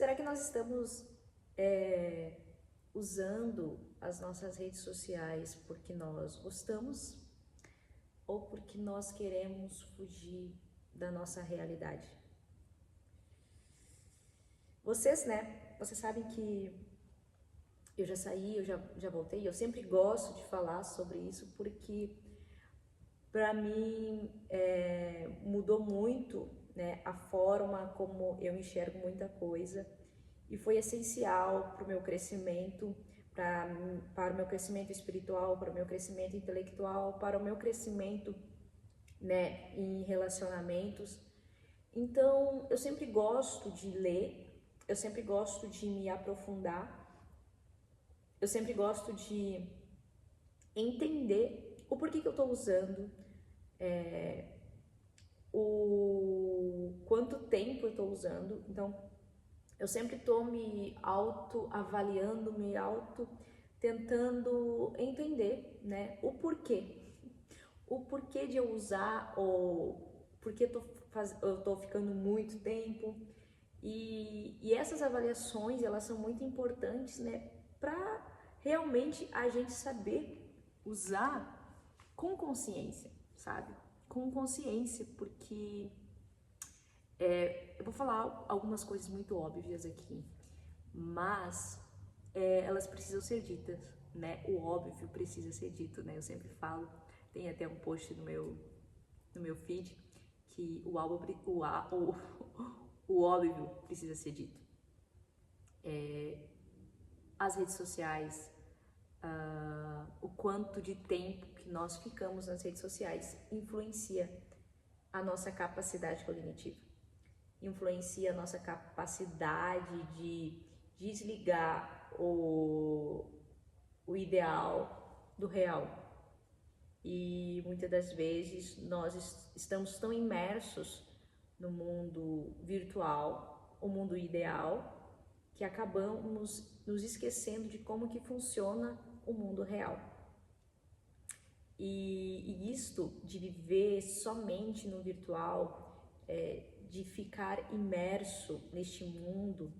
Será que nós estamos usando as nossas redes sociais porque nós gostamos ou porque nós queremos fugir da nossa realidade? Vocês sabem que eu já saí, eu já voltei, eu sempre gosto de falar sobre isso porque para mim mudou muito, né, a forma como eu enxergo muita coisa e foi essencial para o meu crescimento, para o meu crescimento espiritual, para o meu crescimento intelectual, para o meu crescimento, né, em relacionamentos. Então, eu sempre gosto de ler, eu sempre gosto de me aprofundar, eu sempre gosto de entender o porquê que eu estou usando, o quanto tempo eu estou usando. Então, eu sempre estou me autoavaliando, me auto tentando entender, né, o porquê de eu usar, ou porquê eu tô ficando muito tempo. E essas avaliações, elas são muito importantes, né, para realmente a gente saber usar com consciência, sabe? Com consciência, porque eu vou falar algumas coisas muito óbvias aqui, mas elas precisam ser ditas, né? O óbvio precisa ser dito, né? Eu sempre falo, tem até um post no meu feed, que o óbvio precisa ser dito. As redes sociais, o quanto de tempo que nós ficamos nas redes sociais influencia a nossa capacidade cognitiva, influencia a nossa capacidade de desligar o ideal do real. E muitas das vezes nós estamos tão imersos no mundo virtual, o mundo ideal, que acabamos nos esquecendo de como que funciona o mundo real. E isto de viver somente no virtual, de ficar imerso neste mundo,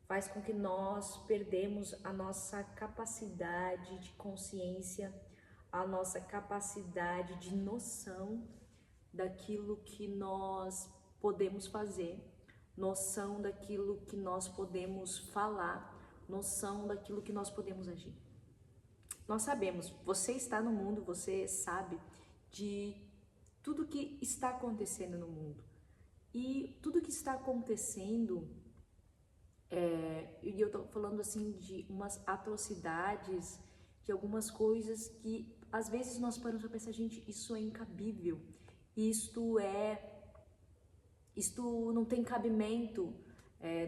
faz com que nós perdemos a nossa capacidade de consciência, a nossa capacidade de noção daquilo que nós podemos fazer, noção daquilo que nós podemos falar, noção daquilo que nós podemos agir. Nós sabemos, você está no mundo, você sabe de tudo que está acontecendo no mundo. E tudo que está acontecendo, e eu tô falando assim de umas atrocidades, de algumas coisas que às vezes nós paramos para pensar, gente, isso é incabível, isto não tem cabimento,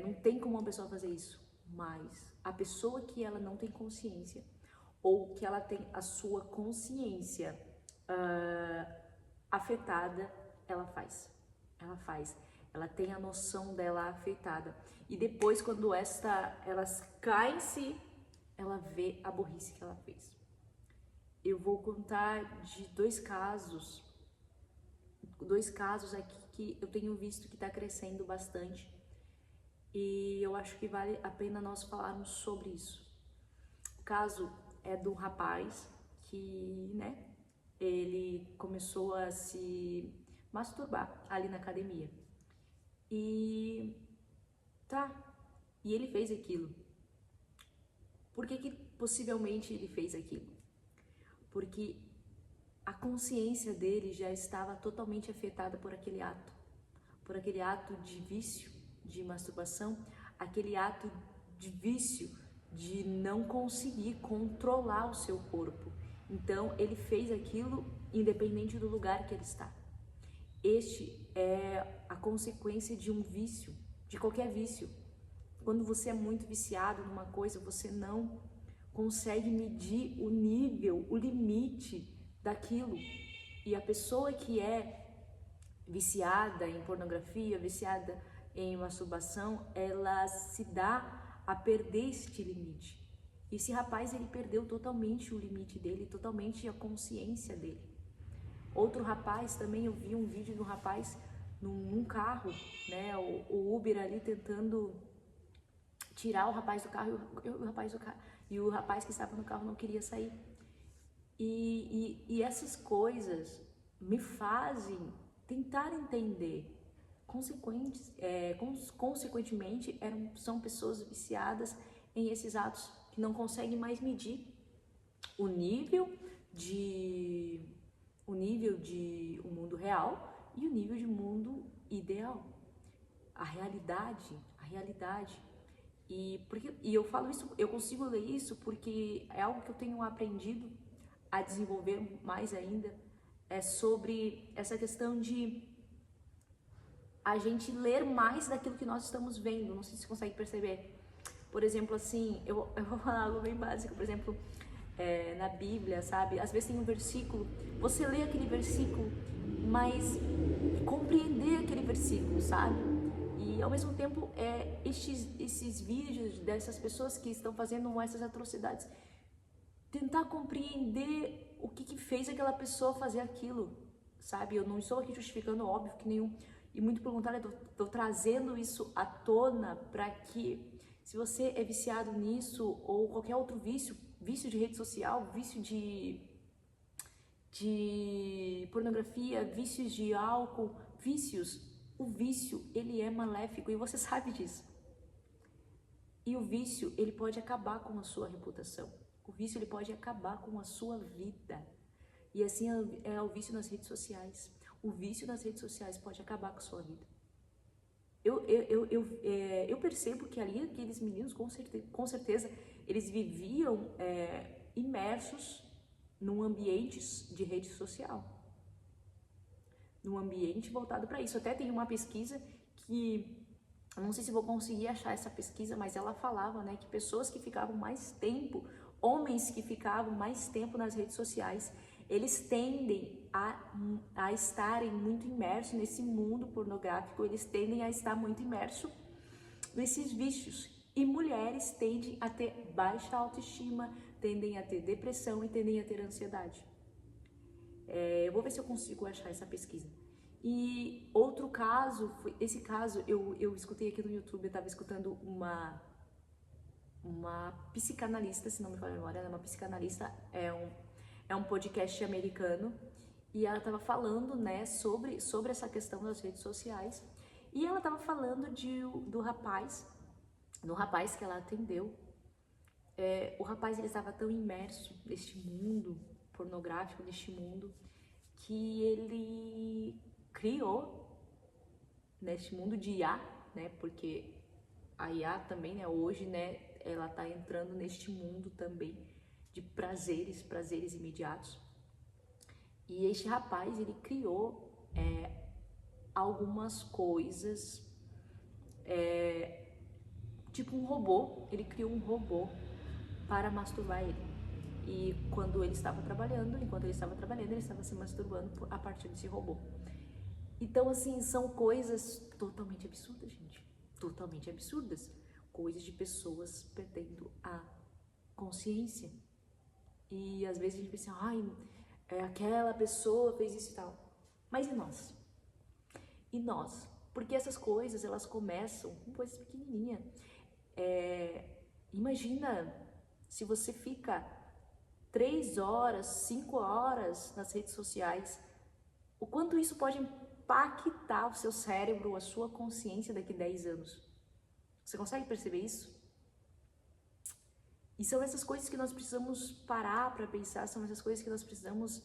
não tem como uma pessoa fazer isso. Mas a pessoa que ela não tem consciência, ou que ela tem a sua consciência afetada, ela faz, ela tem a noção dela afetada. E depois, quando elas caem em si, ela vê a burrice que ela fez. Eu vou contar de dois casos aqui que eu tenho visto que está crescendo bastante, e eu acho que vale a pena nós falarmos sobre isso. O caso é do rapaz que, né, ele começou a se masturbar ali na academia. E ele fez aquilo. Por que possivelmente ele fez aquilo? Porque a consciência dele já estava totalmente afetada por aquele ato de vício, de masturbação, aquele ato de vício de não conseguir controlar o seu corpo. Então ele fez aquilo independente do lugar que ele está. Este é a consequência de um vício, de qualquer vício. Quando você é muito viciado numa coisa, você não consegue medir o nível, o limite daquilo. E a pessoa que é viciada em pornografia, viciada em masturbação, ela se dá a perder este limite. Esse rapaz, ele perdeu totalmente o limite dele, totalmente a consciência dele. Outro rapaz, também eu vi um vídeo do rapaz num carro, né, o Uber ali tentando tirar o rapaz do carro e o rapaz que estava no carro não queria sair. E essas coisas me fazem tentar entender. Consequentemente, são pessoas viciadas em esses atos que não conseguem mais medir o nível de um mundo real e o nível de mundo ideal. A realidade. E eu falo isso, eu consigo ler isso porque é algo que eu tenho aprendido a desenvolver mais ainda, é sobre essa questão de a gente ler mais daquilo que nós estamos vendo. Não sei se você consegue perceber. Por exemplo, assim, eu vou falar algo bem básico, por exemplo, na Bíblia, sabe? Às vezes tem um versículo, você lê aquele versículo, mas compreender aquele versículo, sabe? E ao mesmo tempo, esses vídeos dessas pessoas que estão fazendo essas atrocidades, tentar compreender o que fez aquela pessoa fazer aquilo, sabe? Eu não estou aqui justificando, óbvio que nenhum, e muito pelo contrário, eu estou trazendo isso à tona para que, se você é viciado nisso ou qualquer outro vício de rede social, vício de pornografia, vícios de álcool, o vício, ele é maléfico e você sabe disso. E o vício, ele pode acabar com a sua reputação. O vício, ele pode acabar com a sua vida. E assim é o vício nas redes sociais. O vício nas redes sociais pode acabar com a sua vida. Eu percebo que ali aqueles meninos, com certeza, eles viviam imersos num ambiente de rede social. Num ambiente voltado para isso. Até tem uma pesquisa que, eu não sei se vou conseguir achar essa pesquisa, mas ela falava, né, que pessoas que ficavam mais tempo, homens que ficavam mais tempo nas redes sociais, eles tendem a estarem muito imersos nesse mundo pornográfico, eles tendem a estar muito imersos nesses vícios. E mulheres tendem a ter baixa autoestima, tendem a ter depressão e tendem a ter ansiedade. Eu vou ver se eu consigo achar essa pesquisa. E outro caso, esse caso eu escutei aqui no YouTube, eu estava escutando uma psicanalista, se não me falha a memória, uma psicanalista, é um podcast americano, e ela estava falando, né, sobre essa questão das redes sociais, e ela estava falando do rapaz que ela atendeu. O rapaz, ele estava tão imerso neste mundo pornográfico, neste mundo, que ele criou, neste mundo de IA, né, porque a IA também, né, hoje, né, ela está entrando neste mundo também de prazeres imediatos. E este rapaz, ele criou algumas coisas, tipo um robô. Ele criou um robô para masturbar ele. E enquanto ele estava trabalhando, ele estava se masturbando a partir desse robô. Então, assim, são coisas totalmente absurdas, gente. Totalmente absurdas. Coisas de pessoas perdendo a consciência. E às vezes a gente pensa, aquela pessoa fez isso e tal. Mas e nós? E nós? Porque essas coisas, elas começam com coisas pequenininhas. Imagina se você fica 3 horas, 5 horas nas redes sociais, o quanto isso pode impactar o seu cérebro, a sua consciência daqui a 10 anos. Você consegue perceber isso? E são essas coisas que nós precisamos parar para pensar, são essas coisas que nós precisamos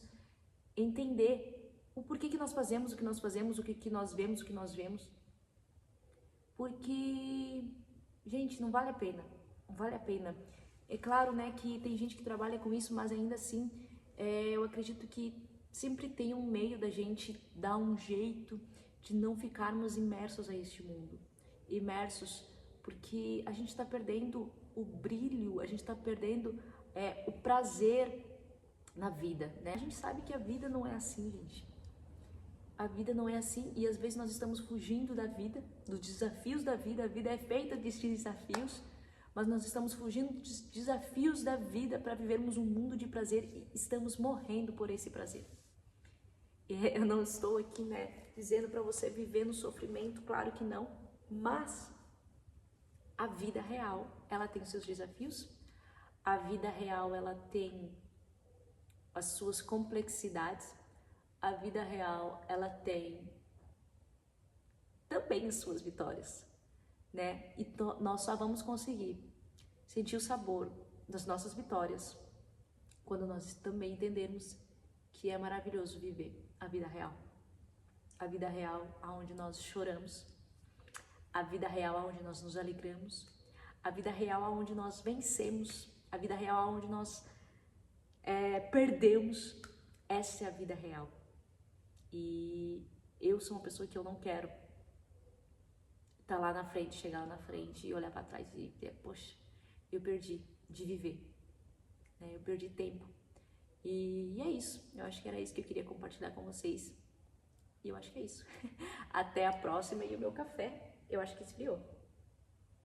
entender o porquê que nós fazemos o que nós fazemos, o que nós vemos, o que nós vemos. Porque, gente, não vale a pena, não vale a pena. É claro, né, que tem gente que trabalha com isso, mas ainda assim, eu acredito que sempre tem um meio da gente dar um jeito de não ficarmos imersos a este mundo. Imersos porque a gente está perdendo o brilho, a gente está perdendo o prazer na vida, né? A gente sabe que a vida não é assim, gente. A vida não é assim e às vezes nós estamos fugindo da vida, dos desafios da vida. A vida é feita de desafios, mas nós estamos fugindo dos desafios da vida para vivermos um mundo de prazer e estamos morrendo por esse prazer. Eu não estou aqui, né, dizendo para você viver no sofrimento, claro que não, mas a vida real, ela tem os seus desafios, a vida real, ela tem as suas complexidades, a vida real, ela tem também as suas vitórias, né? E nós só vamos conseguir sentir o sabor das nossas vitórias quando nós também entendermos que é maravilhoso viver a vida real. A vida real onde nós choramos, a vida real onde nós nos alegramos, a vida real onde nós vencemos, a vida real onde nós perdemos. Essa é a vida real. E eu sou uma pessoa que eu não quero estar lá na frente, chegar lá na frente e olhar para trás e dizer, poxa, eu perdi de viver, né? Eu perdi tempo. E é isso, eu acho que era isso que eu queria compartilhar com vocês. E eu acho que é isso. Até a próxima, e o meu café, eu acho que esfriou.